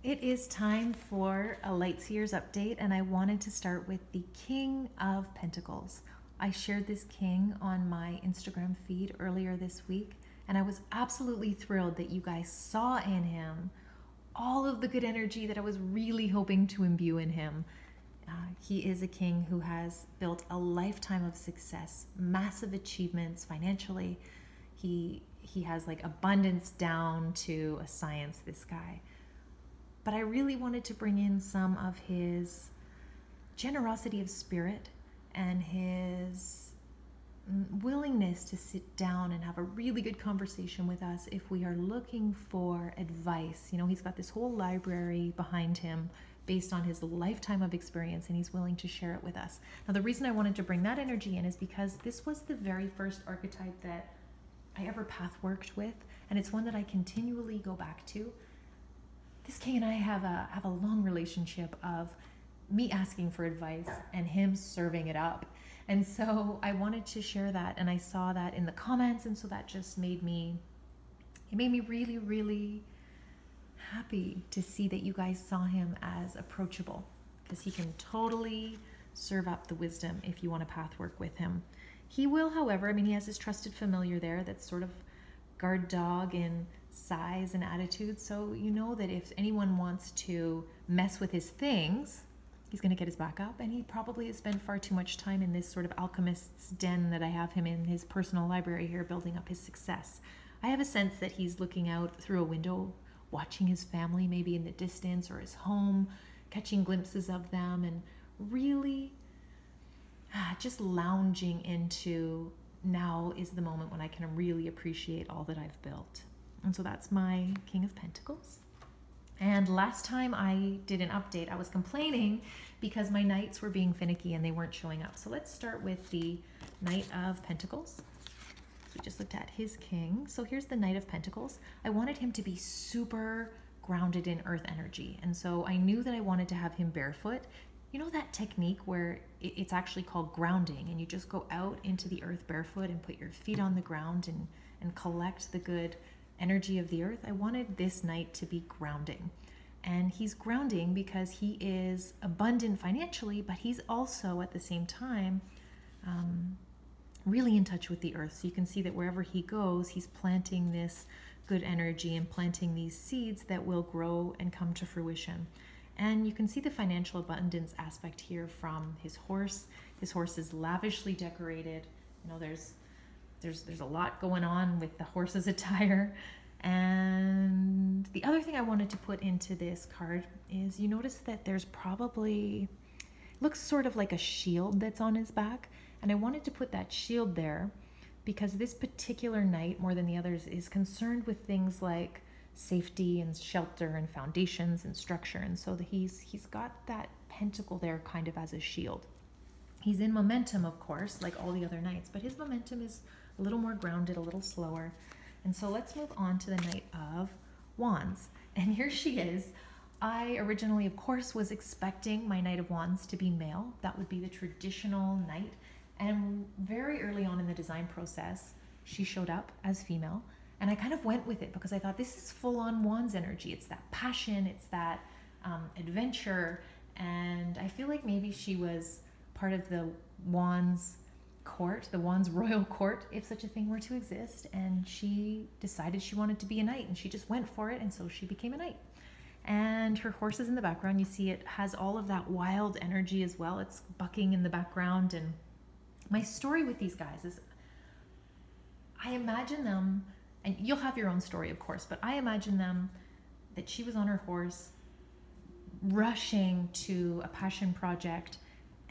It is time for a Light Seers update, and I wanted to start with the King of Pentacles. I shared this king on my Instagram feed earlier this week, and I was absolutely thrilled that you guys saw in him all of the good energy that I was really hoping to imbue in him. He is a king who has built a lifetime of success, massive achievements financially. He has like abundance down to a science, this guy. But I really wanted to bring in some of his generosity of spirit and his willingness to sit down and have a really good conversation with us if we are looking for advice. You know, he's got this whole library behind him based on his lifetime of experience, and he's willing to share it with us. Now, the reason I wanted to bring that energy in is because this was the very first archetype that I ever path worked with, and it's one that I continually go back to. This king and I have a long relationship of me asking for advice and him serving it up. And so I wanted to share that, and I saw that in the comments, and so that just made me really, really happy to see that you guys saw him as approachable, because he can totally serve up the wisdom if you want to path work with him. He will, however, I mean, he has his trusted familiar there that's sort of guard dog in size and attitude, so you know that if anyone wants to mess with his things, he's going to get his back up, and he probably has spent far too much time in this sort of alchemist's den that I have him in his personal library here, building up his success. I have a sense that he's looking out through a window, watching his family maybe in the distance, or his home, catching glimpses of them, and really just lounging into, now is the moment when I can really appreciate all that I've built. And so that's my King of Pentacles. And last time I did an update, I was complaining because my knights were being finicky and they weren't showing up. So let's start with the Knight of Pentacles. We just looked at his king. So here's the Knight of Pentacles. I wanted him to be super grounded in earth energy. And so I knew that I wanted to have him barefoot. You know that technique where it's actually called grounding, and you just go out into the earth barefoot and put your feet on the ground and collect the good energy of the earth? I wanted this knight to be grounding. And he's grounding because he is abundant financially, but he's also at the same time really in touch with the earth. So you can see that wherever he goes, he's planting this good energy and planting these seeds that will grow and come to fruition. And you can see the financial abundance aspect here from his horse. His horse is lavishly decorated. You know, there's a lot going on with the horse's attire. And the other thing I wanted to put into this card is, you notice that there's probably, looks sort of like a shield that's on his back. And I wanted to put that shield there because this particular knight, more than the others, is concerned with things like safety and shelter and foundations and structure. And so he's got that pentacle there kind of as a shield. He's in momentum, of course, like all the other knights, but his momentum is a little more grounded, a little slower. And so let's move on to the Knight of Wands. And here she is. I originally, of course, was expecting my Knight of Wands to be male. That would be the traditional knight. And very early on in the design process, she showed up as female. And I kind of went with it because I thought this is full-on Wands energy. It's that passion, it's that adventure. And I feel like maybe she was part of the Wands court, the Wands royal court, if such a thing were to exist, and she decided she wanted to be a knight, and she just went for it, and so she became a knight. And her horse is in the background. You see it has all of that wild energy as well. It's bucking in the background. And my story with these guys is, I imagine them, and you'll have your own story, of course, but I imagine them that she was on her horse rushing to a passion project,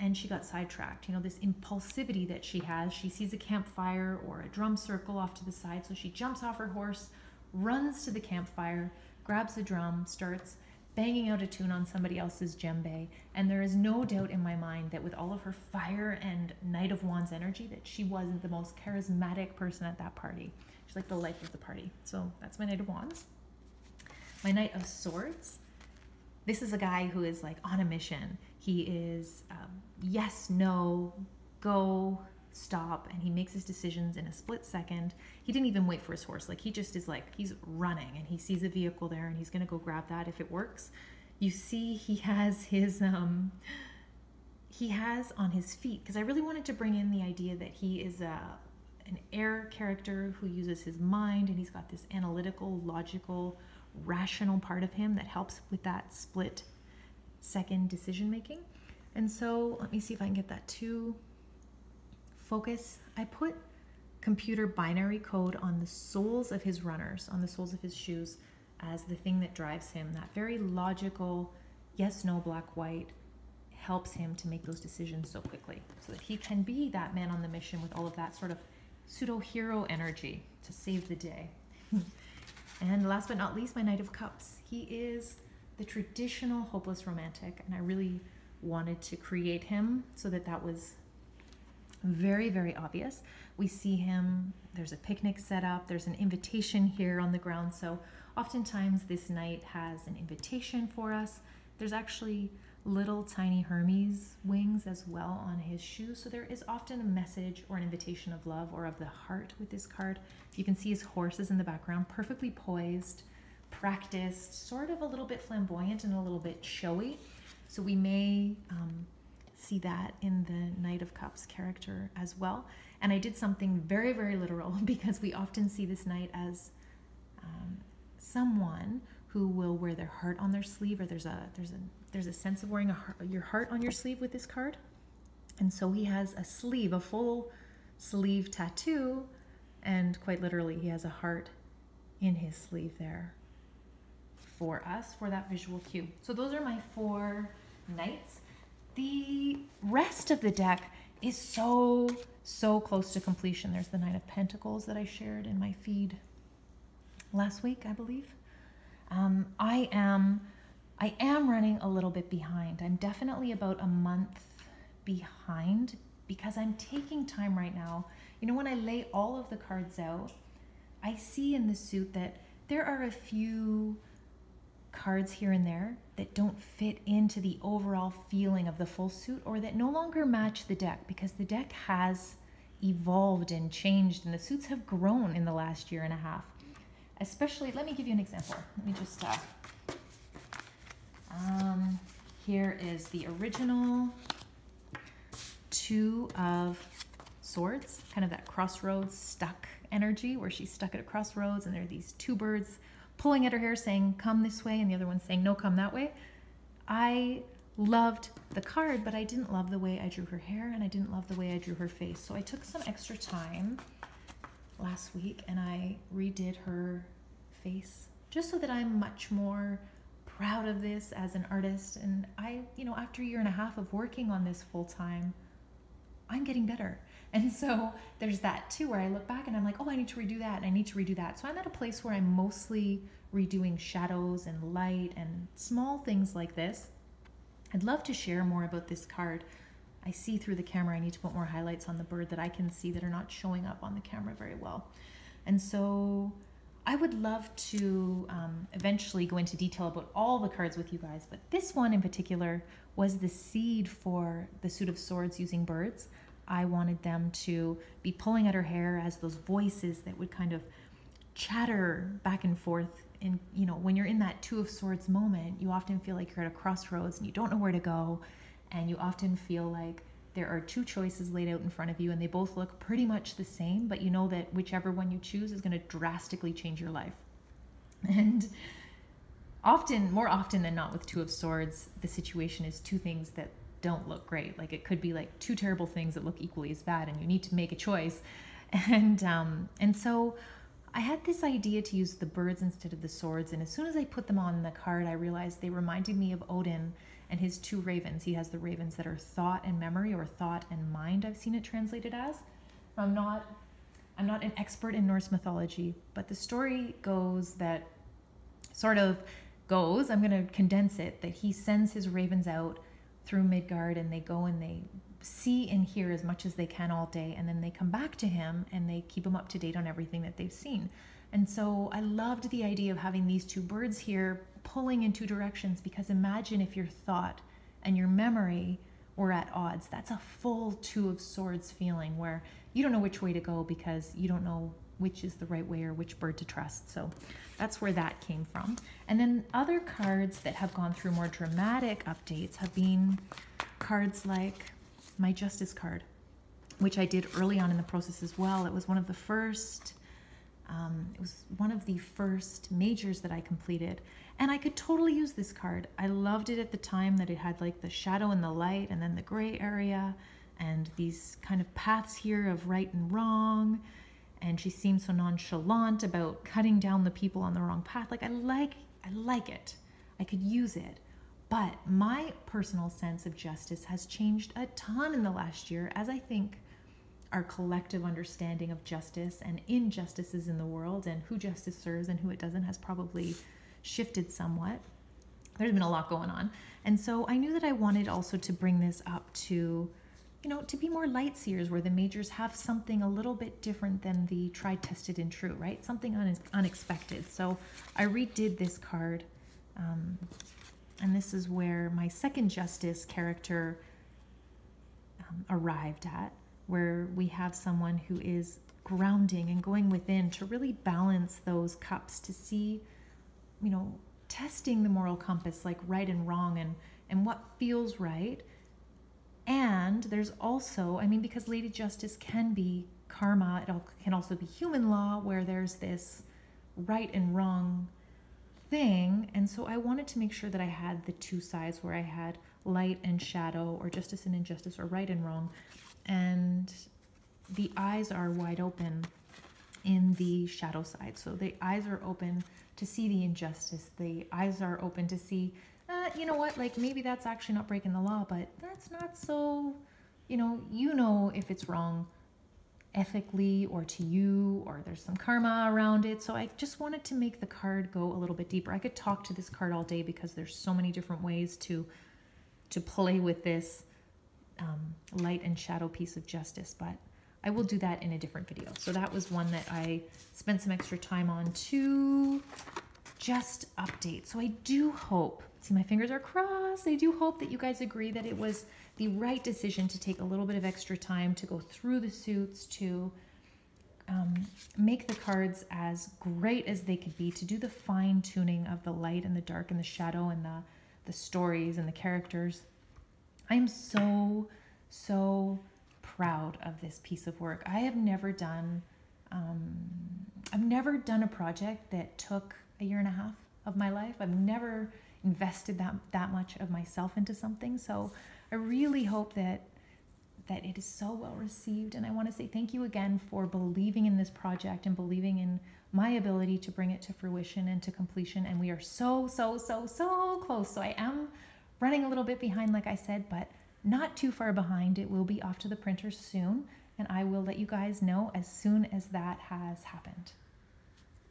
and she got sidetracked. You know, this impulsivity that she has. She sees a campfire or a drum circle off to the side, so she jumps off her horse, runs to the campfire, grabs the drum, starts banging out a tune on somebody else's djembe. And there is no doubt in my mind that with all of her fire and Knight of Wands energy, that she wasn't the most charismatic person at that party. She's like the life of the party. So that's my Knight of Wands. My Knight of Swords. This is a guy who is like on a mission. He is yes, no, go, stop, and he makes his decisions in a split second. He didn't even wait for his horse. Like, he just is like, he's running and he sees a vehicle there and he's going to go grab that if it works. You see, he has his, on his feet, because I really wanted to bring in the idea that he is an air character who uses his mind, and he's got this analytical, logical, rational part of him that helps with that split second decision making. And so let me see if I can get that to focus. I put computer binary code on the soles of his runners, on the soles of his shoes, as the thing that drives him. That very logical, yes, no, black, white, helps him to make those decisions so quickly, so that he can be that man on the mission with all of that sort of pseudo-hero energy to save the day. And last but not least, my Knight of Cups. He is the traditional hopeless romantic, and I really wanted to create him so that that was very, very obvious. We see him, there's a picnic set up, there's an invitation here on the ground. So oftentimes this knight has an invitation for us. There's actually little tiny Hermes wings as well on his shoes. So there is often a message or an invitation of love or of the heart with this card. You can see his horses in the background, perfectly poised, practiced, sort of a little bit flamboyant and a little bit showy. So we may see that in the Knight of Cups character as well. And I did something very, very literal, because we often see this knight as someone who will wear their heart on their sleeve, or there's a sense of wearing your heart on your sleeve with this card. And so he has a sleeve, a full sleeve tattoo, and quite literally he has a heart in his sleeve there for us, for that visual cue. So those are my 4 knights. The rest of the deck is so close to completion. There's the Knight of Pentacles that I shared in my feed last week, I believe. I am running a little bit behind. I'm definitely about a month behind, because I'm taking time right now. You know, when I lay all of the cards out, I see in the suit that there are a few cards here and there that don't fit into the overall feeling of the full suit, or that no longer match the deck, because the deck has evolved and changed and the suits have grown in the last year and a half. Especially, let me give you an example. Let me just, here is the original 2 of Swords, kind of that crossroads stuck energy, where she's stuck at a crossroads and there are these 2 birds pulling at her hair saying, come this way, and the other one saying, no, come that way. I loved the card, but I didn't love the way I drew her hair, and I didn't love the way I drew her face. So I took some extra time last week and I redid her face, just so that I'm much more proud of this as an artist. And I, you know, after a year and a half of working on this full time, I'm getting better. And so there's that too, where I look back and I'm like, oh, I need to redo that, and I need to redo that. So I'm at a place where I'm mostly redoing shadows and light and small things like this. I'd love to share more about this card. I see through the camera, I need to put more highlights on the bird that I can see that are not showing up on the camera very well. And so I would love to eventually go into detail about all the cards with you guys, but this one in particular was the seed for the suit of Swords using birds. I wanted them to be pulling at her hair as those voices that would kind of chatter back and forth. And, you know, when you're in that 2 of Swords moment, you often feel like you're at a crossroads and you don't know where to go. And you often feel like there are 2 choices laid out in front of you and they both look pretty much the same, but you know that whichever one you choose is going to drastically change your life. And often, more often than not with 2 of Swords, the situation is 2 things that don't look great. Like, it could be like 2 terrible things that look equally as bad and you need to make a choice. And so I had this idea to use the birds instead of the swords, and as soon as I put them on the card, I realized they reminded me of Odin and his 2 ravens. He has the ravens that are thought and memory, or thought and mind, I've seen it translated as. I'm not an expert in Norse mythology, but the story goes that, I'm going to condense it, that he sends his ravens out through Midgard, and they go and they see and hear as much as they can all day, and then they come back to him and they keep him up to date on everything that they've seen. And so I loved the idea of having these 2 birds here pulling in 2 directions, because imagine if your thought and your memory or at odds. That's a full Two of Swords feeling where you don't know which way to go because you don't know which is the right way or which bird to trust. So that's where that came from. And then other cards that have gone through more dramatic updates have been cards like my Justice card, which I did early on in the process as well. It was one of the first majors that I completed, and I could totally use this card. I loved it at the time that it had like the shadow and the light and then the gray area and these kind of paths here of right and wrong, and she seemed so nonchalant about cutting down the people on the wrong path. Like I like it. I could use it. But my personal sense of justice has changed a ton in the last year, as I think our collective understanding of justice and injustices in the world and who justice serves and who it doesn't has probably shifted somewhat. There's been a lot going on. And so I knew that I wanted also to bring this up to, you know, to be more light seers, where the majors have something a little bit different than the tried, tested, and true, right? Something unexpected. So I redid this card. And this is where my second justice character arrived at, where we have someone who is grounding and going within to really balance those cups, to see, you know, testing the moral compass, like right and wrong and what feels right. And there's also, I mean, because Lady Justice can be karma, it can also be human law, where there's this right and wrong thing. And so I wanted to make sure that I had the two sides, where I had light and shadow, or justice and injustice, or right and wrong. And the eyes are wide open in the shadow side. So the eyes are open to see the injustice. The eyes are open to see, you know what, like maybe that's actually not breaking the law, but that's not so, you know if it's wrong ethically or to you, or there's some karma around it. So I just wanted to make the card go a little bit deeper. I could talk to this card all day because there's so many different ways to play with this light and shadow piece of justice, but I will do that in a different video. So that was one that I spent some extra time on to just update. So I do hope, see, my fingers are crossed, I do hope that you guys agree that it was the right decision to take a little bit of extra time to go through the suits, to make the cards as great as they could be, to do the fine tuning of the light and the dark and the shadow and the stories and the characters. I'm so proud of this piece of work. I have never done, I've never done a project that took a year and a half of my life. I've never invested that much of myself into something. So I really hope that it is so well received. And I want to say thank you again for believing in this project and believing in my ability to bring it to fruition and to completion. And we are so close. So I am running a little bit behind, like I said, but not too far behind. It will be off to the printers soon, and I will let you guys know as soon as that has happened.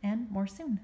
And more soon.